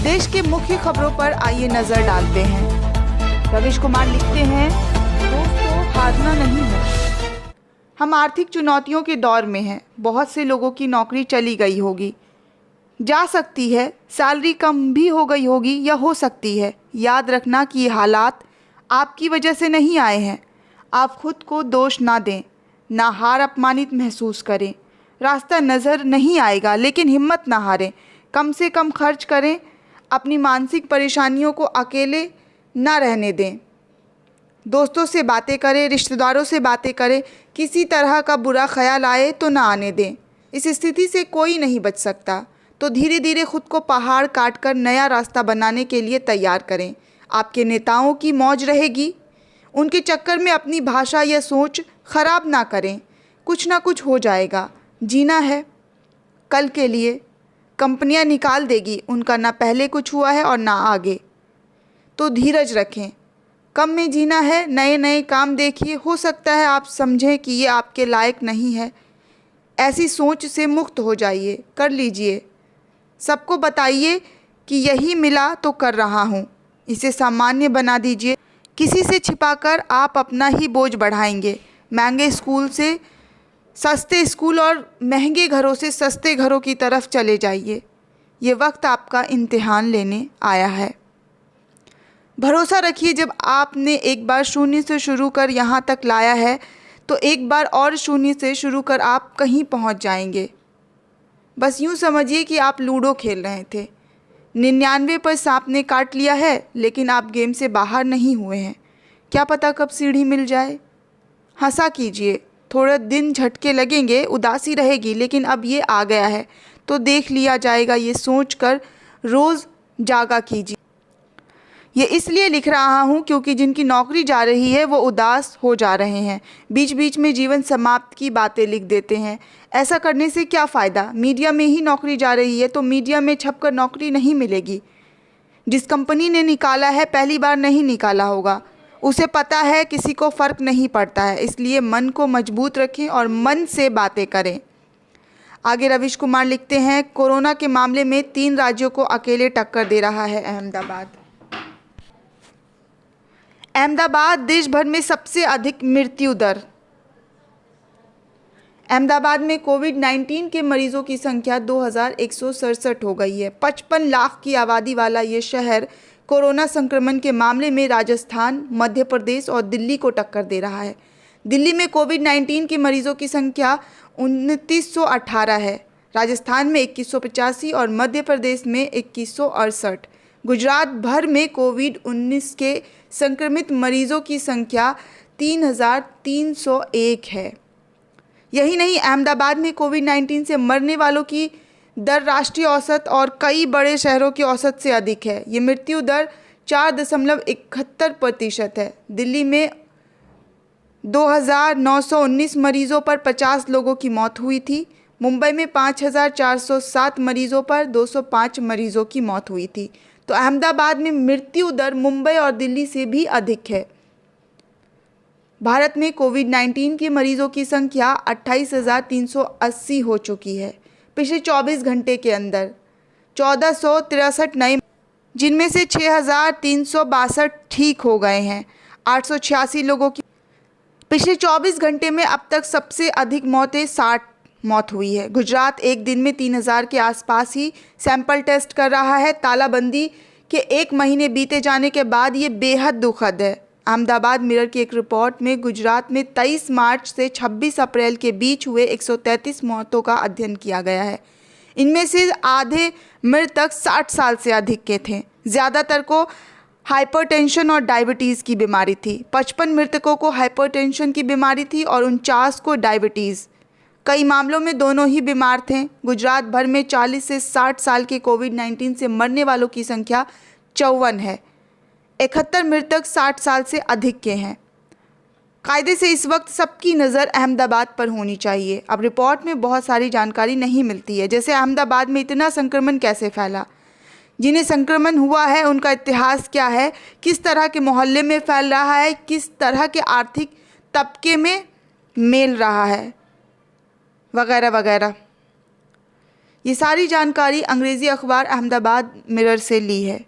देश के मुख्य खबरों पर आइए नजर डालते हैं। रविश कुमार लिखते हैं, दोस्तों हारना नहीं है। हम आर्थिक चुनौतियों के दौर में हैं। बहुत से लोगों की नौकरी चली गई होगी, जा सकती है, सैलरी कम भी हो गई होगी या हो सकती है। याद रखना कि ये हालात आपकी वजह से नहीं आए हैं। आप खुद को दोष ना दें, ना हार अपमानित महसूस करें। रास्ता नज़र नहीं आएगा लेकिन हिम्मत ना हारें। कम से कम खर्च करें। अपनी मानसिक परेशानियों को अकेले ना रहने दें। दोस्तों से बातें करें, रिश्तेदारों से बातें करें। किसी तरह का बुरा ख्याल आए तो ना आने दें। इस स्थिति से कोई नहीं बच सकता, तो धीरे धीरे खुद को पहाड़ काट कर नया रास्ता बनाने के लिए तैयार करें। आपके नेताओं की मौज रहेगी, उनके चक्कर में अपनी भाषा या सोच खराब ना करें। कुछ ना कुछ हो जाएगा। जीना है कल के लिए। कंपनियां निकाल देगी, उनका ना पहले कुछ हुआ है और ना आगे। तो धीरज रखें। कम में जीना है, नए नए काम देखिए। हो सकता है आप समझें कि ये आपके लायक नहीं है। ऐसी सोच से मुक्त हो जाइए, कर लीजिए। सबको बताइए कि यही मिला तो कर रहा हूँ। इसे सामान्य बना दीजिए। किसी से छिपाकर आप अपना ही बोझ बढ़ाएंगे। महंगे स्कूल से सस्ते स्कूल और महंगे घरों से सस्ते घरों की तरफ चले जाइए। ये वक्त आपका इम्तिहान लेने आया है। भरोसा रखिए, जब आपने एक बार शून्य से शुरू कर यहाँ तक लाया है तो एक बार और शून्य से शुरू कर आप कहीं पहुँच जाएंगे। बस यूँ समझिए कि आप लूडो खेल रहे थे। 99 पर सांप ने काट लिया है लेकिन आप गेम से बाहर नहीं हुए हैं। क्या पता कब सीढ़ी मिल जाए। हंसा कीजिए। थोड़े दिन झटके लगेंगे, उदासी रहेगी, लेकिन अब ये आ गया है तो देख लिया जाएगा। ये सोचकर रोज़ जागा कीजिए। ये इसलिए लिख रहा हूँ क्योंकि जिनकी नौकरी जा रही है वो उदास हो जा रहे हैं। बीच बीच में जीवन समाप्त की बातें लिख देते हैं। ऐसा करने से क्या फ़ायदा। मीडिया में ही नौकरी जा रही है तो मीडिया में छपकर नौकरी नहीं मिलेगी। जिस कंपनी ने निकाला है पहली बार नहीं निकाला होगा। उसे पता है किसी को फ़र्क नहीं पड़ता है। इसलिए मन को मजबूत रखें और मन से बातें करें। आगे रविश कुमार लिखते हैं, कोरोना के मामले में 3 राज्यों को अकेले टक्कर दे रहा है अहमदाबाद। अहमदाबाद देश भर में सबसे अधिक मृत्यु दर। अहमदाबाद में कोविड-19 के मरीजों की संख्या 2167 हो गई है। 55 लाख की आबादी वाला ये शहर कोरोना संक्रमण के मामले में राजस्थान, मध्य प्रदेश और दिल्ली को टक्कर दे रहा है। दिल्ली में कोविड-19 के मरीजों की संख्या 2918 है। राजस्थान में 2185 और मध्य प्रदेश में 2168। गुजरात भर में कोविड-19 के संक्रमित मरीजों की संख्या 3301 है। यही नहीं, अहमदाबाद में कोविड-19 से मरने वालों की दर राष्ट्रीय औसत और कई बड़े शहरों की औसत से अधिक है। ये मृत्यु दर 4.71% है। दिल्ली में 2919 मरीजों पर 50 लोगों की मौत हुई थी। मुंबई में 5407 मरीजों पर 205 मरीजों की मौत हुई थी। तो अहमदाबाद में मृत्यु दर मुंबई और दिल्ली से भी अधिक है। भारत में कोविड-19 के मरीजों की संख्या 28,380 हो चुकी है। पिछले 24 घंटे के अंदर 1463 नए, जिनमें से 6,362 ठीक हो गए हैं। 886 लोगों की पिछले 24 घंटे में अब तक सबसे अधिक मौतें 60 मौत हुई है। गुजरात एक दिन में 3000 के आसपास ही सैंपल टेस्ट कर रहा है। तालाबंदी के 1 महीने बीते जाने के बाद ये बेहद दुखद है। अहमदाबाद मिरर की एक रिपोर्ट में गुजरात में 23 मार्च से 26 अप्रैल के बीच हुए 133 मौतों का अध्ययन किया गया है। इनमें से आधे मृतक 60 साल से अधिक के थे। ज़्यादातर को हाइपरटेंशन और डायबिटीज़ की बीमारी थी। 55 मृतकों को हाइपरटेंशन की बीमारी थी और 49 को डायबिटीज़। कई मामलों में दोनों ही बीमार थे। गुजरात भर में 40 से 60 साल के कोविड-19 से मरने वालों की संख्या 54 है। 71 मृतक 60 साल से अधिक के हैं। कायदे से इस वक्त सबकी नज़र अहमदाबाद पर होनी चाहिए। अब रिपोर्ट में बहुत सारी जानकारी नहीं मिलती है, जैसे अहमदाबाद में इतना संक्रमण कैसे फैला, जिन्हें संक्रमण हुआ है उनका इतिहास क्या है, किस तरह के मोहल्ले में फैल रहा है, किस तरह के आर्थिक तबके में मेल रहा है, वगैरह वगैरह। ये सारी जानकारी अंग्रेज़ी अखबार अहमदाबाद मिरर से ली है।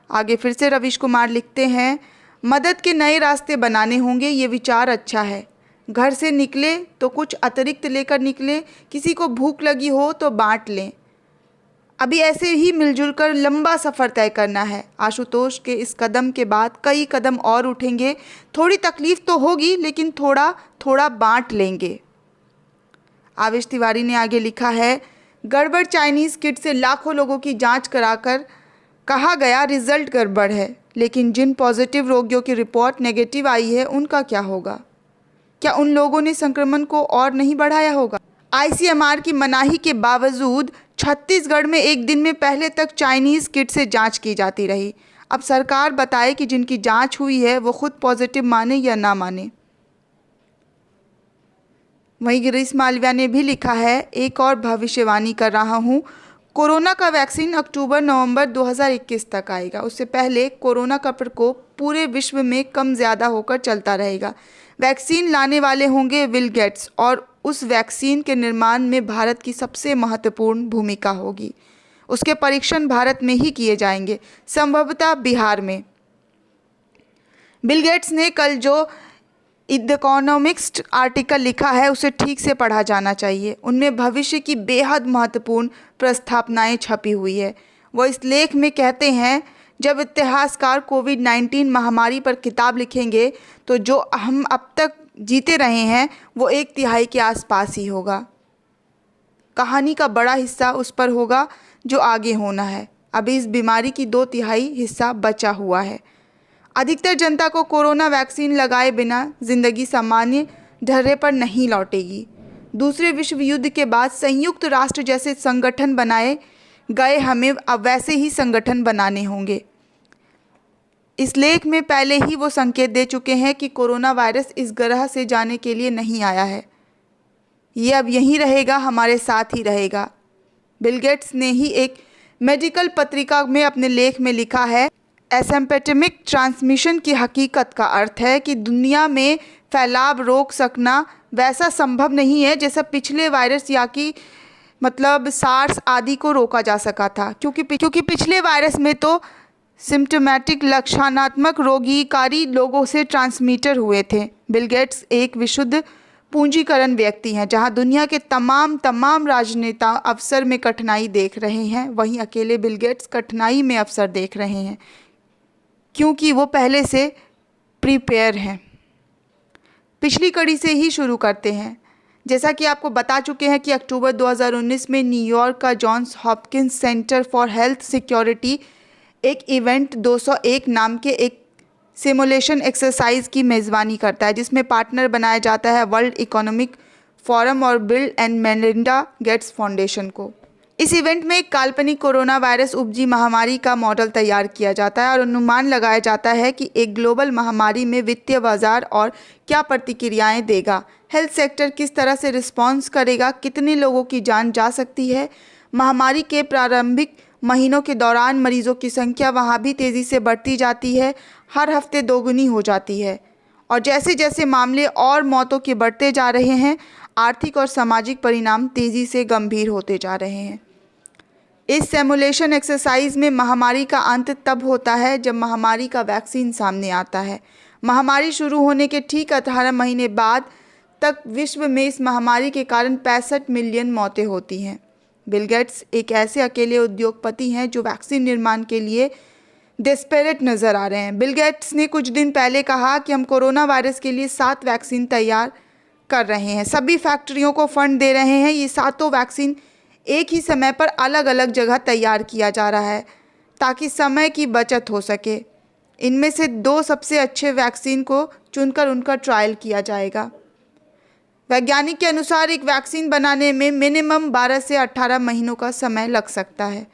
आगे फिर से रवीश कुमार लिखते हैं, मदद के नए रास्ते बनाने होंगे, ये विचार अच्छा है। घर से निकले तो कुछ अतिरिक्त लेकर निकले, किसी को भूख लगी हो तो बांट लें। अभी ऐसे ही मिलजुल कर लंबा सफ़र तय करना है। आशुतोष के इस कदम के बाद कई कदम और उठेंगे। थोड़ी तकलीफ़ तो होगी, लेकिन थोड़ा थोड़ा बांट लेंगे। आवेश तिवारी ने आगे लिखा है, गड़बड़ चाइनीज़ किट से लाखों लोगों की जांच कराकर कहा गया रिजल्ट गड़बड़ है, लेकिन जिन पॉजिटिव रोगियों की रिपोर्ट नेगेटिव आई है उनका क्या होगा? क्या उन लोगों ने संक्रमण को और नहीं बढ़ाया होगा? आईसीएमआर की मनाही के बावजूद छत्तीसगढ़ में एक दिन में पहले तक चाइनीज़ किट से जांच की जाती रही। अब सरकार बताए कि जिनकी जांच हुई है वो खुद पॉजिटिव माने या ना माने। वहीं गिरीश मालविया ने भी लिखा है, एक और भविष्यवाणी कर रहा हूँ, कोरोना का वैक्सीन अक्टूबर-नवंबर 2021 तक आएगा। उससे पहले कोरोना का प्रकोप पूरे विश्व में कम ज़्यादा होकर चलता रहेगा। वैक्सीन लाने वाले होंगे बिल गेट्स और उस वैक्सीन के निर्माण में भारत की सबसे महत्वपूर्ण भूमिका होगी। उसके परीक्षण भारत में ही किए जाएंगे, संभवतः बिहार में। बिल गेट्स ने कल जो इकोनॉमिस्ट आर्टिकल लिखा है उसे ठीक से पढ़ा जाना चाहिए। उनमें भविष्य की बेहद महत्वपूर्ण प्रस्तावनाएं छपी हुई है। वो इस लेख में कहते हैं, जब इतिहासकार कोविड-19 महामारी पर किताब लिखेंगे तो जो हम अब तक जीते रहे हैं वो 1/3 के आसपास ही होगा। कहानी का बड़ा हिस्सा उस पर होगा जो आगे होना है। अभी इस बीमारी की 2/3 हिस्सा बचा हुआ है। अधिकतर जनता को कोरोना वैक्सीन लगाए बिना जिंदगी सामान्य ढर्रे पर नहीं लौटेगी। दूसरे विश्व युद्ध के बाद संयुक्त राष्ट्र जैसे संगठन बनाए गए, हमें अब वैसे ही संगठन बनाने होंगे। इस लेख में पहले ही वो संकेत दे चुके हैं कि कोरोना वायरस इस ग्रह से जाने के लिए नहीं आया है। ये अब यहीं रहेगा, हमारे साथ ही रहेगा। बिल गेट्स ने ही एक मेडिकल पत्रिका में अपने लेख में लिखा है, एसिम्प्टोमेटिक ट्रांसमिशन की हकीकत का अर्थ है कि दुनिया में फैलाव रोक सकना वैसा संभव नहीं है जैसा पिछले वायरस या कि मतलब सार्स आदि को रोका जा सका था, क्योंकि पिछले वायरस में तो सिम्प्टोमेटिक लक्षणात्मक रोगीकारी लोगों से ट्रांसमीटर हुए थे। बिल गेट्स एक विशुद्ध पूंजीकरण व्यक्ति हैं। जहां दुनिया के तमाम राजनेता अवसर में कठिनाई देख रहे हैं, वहीं अकेले बिल गेट्स कठिनाई में अवसर देख रहे हैं, क्योंकि वो पहले से प्रिपेयर हैं। पिछली कड़ी से ही शुरू करते हैं। जैसा कि आपको बता चुके हैं कि अक्टूबर 2019 में न्यूयॉर्क का Johns Hopkins Center for Health Security एक इवेंट 201 नाम के एक सिमुलेशन एक्सरसाइज की मेज़बानी करता है, जिसमें पार्टनर बनाया जाता है वर्ल्ड इकोनॉमिक फोरम और bill and Melinda Gates foundation को। इस इवेंट में एक काल्पनिक कोरोना वायरस उपजी महामारी का मॉडल तैयार किया जाता है और अनुमान लगाया जाता है कि एक ग्लोबल महामारी में वित्तीय बाजार और क्या प्रतिक्रियाएं देगा, हेल्थ सेक्टर किस तरह से रिस्पॉन्स करेगा, कितने लोगों की जान जा सकती है। महामारी के प्रारंभिक महीनों के दौरान मरीजों की संख्या वहाँ भी तेज़ी से बढ़ती जाती है, हर हफ्ते दोगुनी हो जाती है, और जैसे जैसे मामले और मौतों के बढ़ते जा रहे हैं, आर्थिक और सामाजिक परिणाम तेज़ी से गंभीर होते जा रहे हैं। इस सिमुलेशन एक्सरसाइज में महामारी का अंत तब होता है जब महामारी का वैक्सीन सामने आता है। महामारी शुरू होने के ठीक 18 महीने बाद तक विश्व में इस महामारी के कारण 65 मिलियन मौतें होती हैं। बिल गेट्स एक ऐसे अकेले उद्योगपति हैं जो वैक्सीन निर्माण के लिए डेस्परेट नज़र आ रहे हैं। बिल गेट्स ने कुछ दिन पहले कहा कि हम कोरोना वायरस के लिए 7 वैक्सीन तैयार कर रहे हैं, सभी फैक्ट्रियों को फंड दे रहे हैं। ये 7 वैक्सीन एक ही समय पर अलग अलग जगह तैयार किया जा रहा है ताकि समय की बचत हो सके। इनमें से 2 सबसे अच्छे वैक्सीन को चुनकर उनका ट्रायल किया जाएगा। वैज्ञानिक के अनुसार एक वैक्सीन बनाने में मिनिमम 12 से 18 महीनों का समय लग सकता है।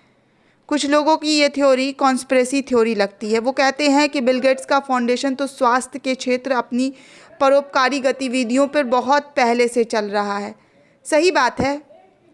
कुछ लोगों की ये थ्योरी कॉन्स्पिरेसी थ्योरी लगती है। वो कहते हैं कि बिल गेट्स का फाउंडेशन तो स्वास्थ्य के क्षेत्र अपनी परोपकारी गतिविधियों पर बहुत पहले से चल रहा है। सही बात है।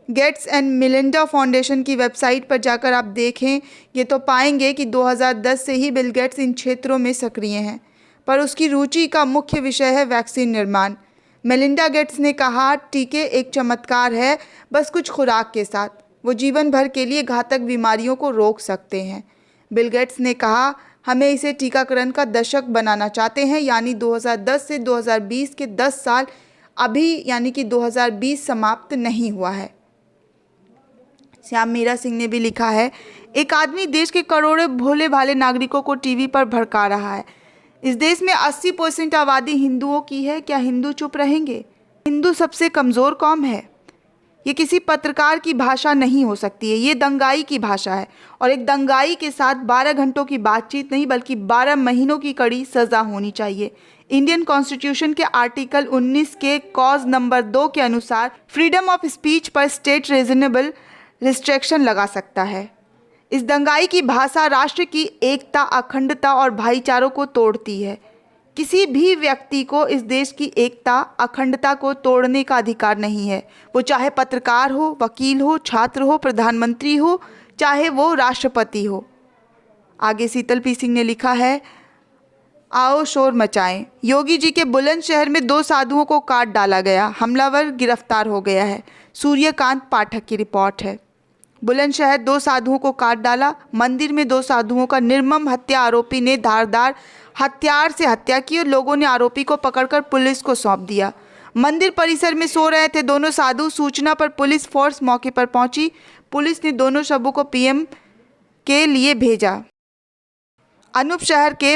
गेट्स एंड मिलिंडा फाउंडेशन की वेबसाइट पर जाकर आप देखें ये तो पाएंगे कि 2010 से ही बिल गेट्स इन क्षेत्रों में सक्रिय हैं, पर उसकी रुचि का मुख्य विषय है वैक्सीन निर्माण। मेलिंडा गेट्स ने कहा, टीके एक चमत्कार है, बस कुछ खुराक के साथ। वो जीवन भर के लिए घातक बीमारियों को रोक सकते हैं। बिल गेट्स ने कहा, हमें इसे टीकाकरण का दशक बनाना चाहते हैं, यानी 2010 से 2020 के 10 साल अभी यानी कि 2020 समाप्त नहीं हुआ है। श्याम मीरा सिंह ने भी लिखा है, एक आदमी देश के करोड़ों भोले भाले नागरिकों को टीवी पर भड़का रहा है। इस देश में 80% आबादी हिंदुओं की है, क्या हिंदू चुप रहेंगे? हिंदू सबसे कमज़ोर कौम है। ये किसी पत्रकार की भाषा नहीं हो सकती है, ये दंगाई की भाषा है, और एक दंगाई के साथ 12 घंटों की बातचीत नहीं बल्कि 12 महीनों की कड़ी सज़ा होनी चाहिए। इंडियन कॉन्स्टिट्यूशन के आर्टिकल 19 के कॉज नंबर 2 के अनुसार फ्रीडम ऑफ स्पीच पर स्टेट रीजनेबल रिस्ट्रिक्शन लगा सकता है। इस दंगाई की भाषा राष्ट्र की एकता, अखंडता और भाईचारों को तोड़ती है। किसी भी व्यक्ति को इस देश की एकता, अखंडता को तोड़ने का अधिकार नहीं है, वो चाहे पत्रकार हो, वकील हो, छात्र हो, प्रधानमंत्री हो, चाहे वो राष्ट्रपति हो। आगे शीतल पी सिंह ने लिखा है, आओ शोर मचाएं। योगी जी के बुलंदशहर में 2 साधुओं को काट डाला गया, हमलावर गिरफ्तार हो गया है। सूर्यकांत पाठक की रिपोर्ट है। बुलंदशहर 2 साधुओं को काट डाला। मंदिर में 2 साधुओं का निर्मम हत्या आरोपी ने धारदार हथियार से हत्या की और लोगों ने आरोपी को पकड़कर पुलिस को सौंप दिया। मंदिर परिसर में सो रहे थे दोनों साधु। सूचना पर पुलिस फोर्स मौके पर पहुंची। पुलिस ने दोनों शवों को पीएम के लिए भेजा। अनूप शहर के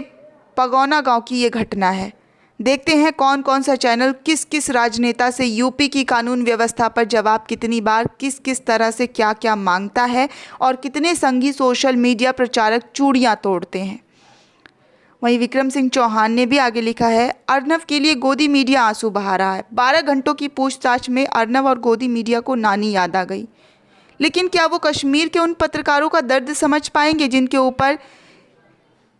पगौना गांव की ये घटना है। देखते हैं कौन कौन सा चैनल किस किस राजनेता से यूपी की कानून व्यवस्था पर जवाब कितनी बार किस किस तरह से क्या क्या मांगता है और कितने संघी सोशल मीडिया प्रचारक चूड़ियां तोड़ते हैं। वहीं विक्रम सिंह चौहान ने भी आगे लिखा है, अर्नव के लिए गोदी मीडिया आंसू बहा रहा है। 12 घंटों की पूछताछ में अर्नव और गोदी मीडिया को नानी याद आ गई। लेकिन क्या वो कश्मीर के उन पत्रकारों का दर्द समझ पाएंगे जिनके ऊपर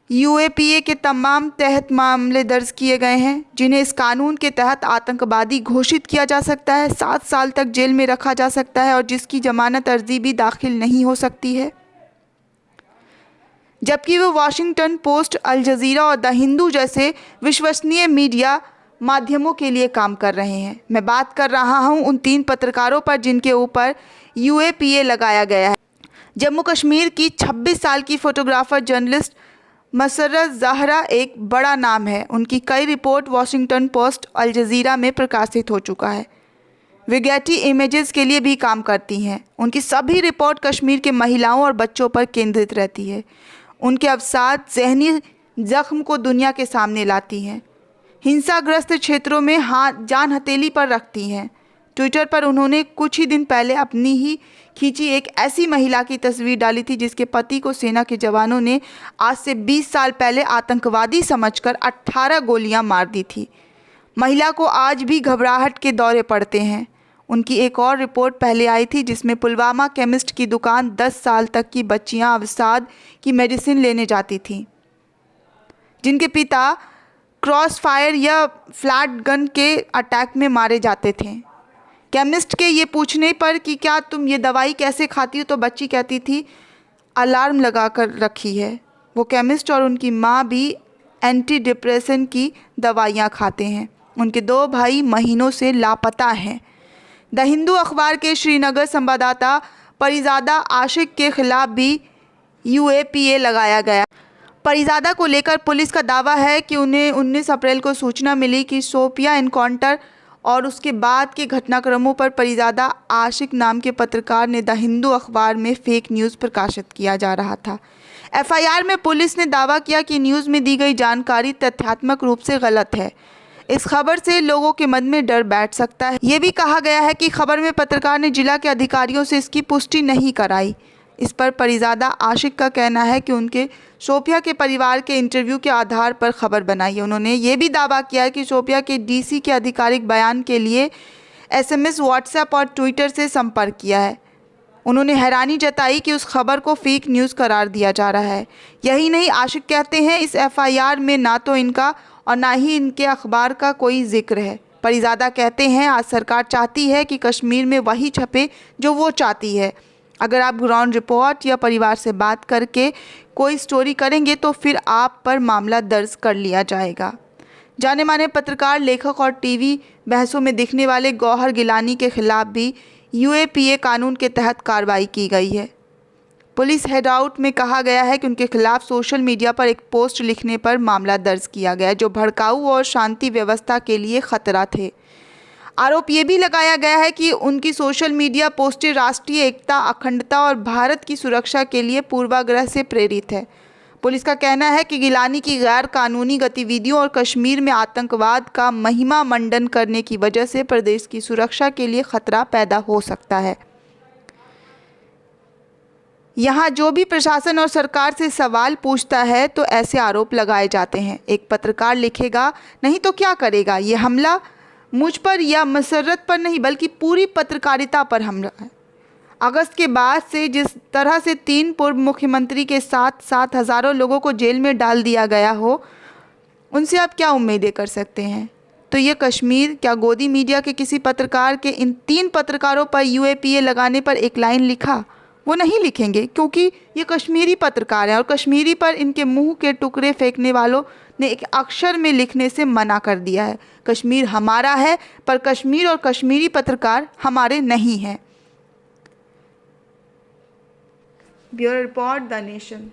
यूएपीए के तमाम तहत मामले दर्ज किए गए हैं, जिन्हें इस कानून के तहत आतंकवादी घोषित किया जा सकता है, 7 साल तक जेल में रखा जा सकता है और जिसकी जमानत अर्जी भी दाखिल नहीं हो सकती है, जबकि वो वॉशिंगटन पोस्ट, अल जजीरा और द हिंदू जैसे विश्वसनीय मीडिया माध्यमों के लिए काम कर रहे हैं। मैं बात कर रहा हूं उन 3 पत्रकारों पर जिनके ऊपर यूएपीए लगाया गया है। जम्मू कश्मीर की 26 साल की फोटोग्राफर जर्नलिस्ट मसर्रत ज़हरा एक बड़ा नाम है। उनकी कई रिपोर्ट वॉशिंगटन पोस्ट, अल जजीरा में प्रकाशित हो चुका है। वे गेटी इमेजेस के लिए भी काम करती हैं। उनकी सभी रिपोर्ट कश्मीर के महिलाओं और बच्चों पर केंद्रित रहती है। उनके अवसाद ज़हनी जख्म को दुनिया के सामने लाती हैं। हिंसाग्रस्त क्षेत्रों में जान हथेली पर रखती हैं। ट्विटर पर उन्होंने कुछ ही दिन पहले अपनी ही खींची एक ऐसी महिला की तस्वीर डाली थी जिसके पति को सेना के जवानों ने आज से 20 साल पहले आतंकवादी समझकर 18 गोलियां मार दी थी। महिला को आज भी घबराहट के दौरे पड़ते हैं। उनकी एक और रिपोर्ट पहले आई थी जिसमें पुलवामा केमिस्ट की दुकान 10 साल तक की बच्चियां अवसाद की मेडिसिन लेने जाती थीं, जिनके पिता क्रॉस फायर या फ्लैट गन के अटैक में मारे जाते थे। केमिस्ट के ये पूछने पर कि क्या तुम ये दवाई कैसे खाती हो, तो बच्ची कहती थी अलार्म लगा कर रखी है। वो केमिस्ट और उनकी माँ भी एंटी डिप्रेशन की दवाइयाँ खाते हैं। उनके 2 भाई महीनों से लापता हैं। द हिंदू अखबार के श्रीनगर संवाददाता परिजादा आशिक के खिलाफ भी यूएपीए लगाया गया। परिजादा को लेकर पुलिस का दावा है कि उन्हें 19 अप्रैल को सूचना मिली कि शोपिया एनकाउंटर और उसके बाद के घटनाक्रमों पर परिजादा आशिक नाम के पत्रकार ने द हिंदू अखबार में फेक न्यूज़ प्रकाशित किया जा रहा था। एफआईआर में पुलिस ने दावा किया कि न्यूज़ में दी गई जानकारी तथ्यात्मक रूप से गलत है। इस खबर से लोगों के मन में डर बैठ सकता है। ये भी कहा गया है कि खबर में पत्रकार ने जिला के अधिकारियों से इसकी पुष्टि नहीं कराई। इस पर परिजादा आशिक का कहना है कि उनके शोपिया के परिवार के इंटरव्यू के आधार पर खबर बनाई है। उन्होंने ये भी दावा किया है कि शोपिया के डीसी के आधिकारिक बयान के लिए एसएमएस, व्हाट्सएप और ट्विटर से संपर्क किया है। उन्होंने हैरानी जताई कि उस खबर को फेक न्यूज़ करार दिया जा रहा है। यही नहीं, आशिक कहते हैं इस एफआईआर में ना तो इनका और ना ही इनके अखबार का कोई जिक्र है। परिजादा कहते हैं आज सरकार चाहती है कि कश्मीर में वही छपे जो वो चाहती है। अगर आप ग्राउंड रिपोर्ट या परिवार से बात करके कोई स्टोरी करेंगे तो फिर आप पर मामला दर्ज कर लिया जाएगा। जाने माने पत्रकार, लेखक और टीवी बहसों में दिखने वाले गौहर गिलानी के खिलाफ भी यूएपीए कानून के तहत कार्रवाई की गई है। पुलिस हेडआउट में कहा गया है कि उनके खिलाफ सोशल मीडिया पर एक पोस्ट लिखने पर मामला दर्ज किया गया है जो भड़काऊ और शांति व्यवस्था के लिए खतरा थे। आरोप ये भी लगाया गया है कि उनकी सोशल मीडिया पोस्टें राष्ट्रीय एकता, अखंडता और भारत की सुरक्षा के लिए पूर्वाग्रह से प्रेरित है। पुलिस का कहना है कि गिलानी की गैर कानूनी गतिविधियों और कश्मीर में आतंकवाद का महिमा मंडन करने की वजह से प्रदेश की सुरक्षा के लिए खतरा पैदा हो सकता है। यहाँ जो भी प्रशासन और सरकार से सवाल पूछता है तो ऐसे आरोप लगाए जाते हैं। एक पत्रकार लिखेगा, नहीं तो क्या करेगा, ये हमला मुझ पर या मसर्रत पर नहीं बल्कि पूरी पत्रकारिता पर हमला है। अगस्त के बाद से जिस तरह से 3 पूर्व मुख्यमंत्री के साथ साथ हज़ारों लोगों को जेल में डाल दिया गया हो, उनसे आप क्या उम्मीदें कर सकते हैं। तो ये कश्मीर क्या गोदी मीडिया के किसी पत्रकार के इन 3 पत्रकारों पर यूएपीए लगाने पर एक लाइन लिखा? वो नहीं लिखेंगे, क्योंकि ये कश्मीरी पत्रकार हैं और कश्मीरी पर इनके मुंह के टुकड़े फेंकने वालों ने एक अक्षर में लिखने से मना कर दिया है। कश्मीर हमारा है, पर कश्मीर और कश्मीरी पत्रकार हमारे नहीं हैं। Bureau report, the nation.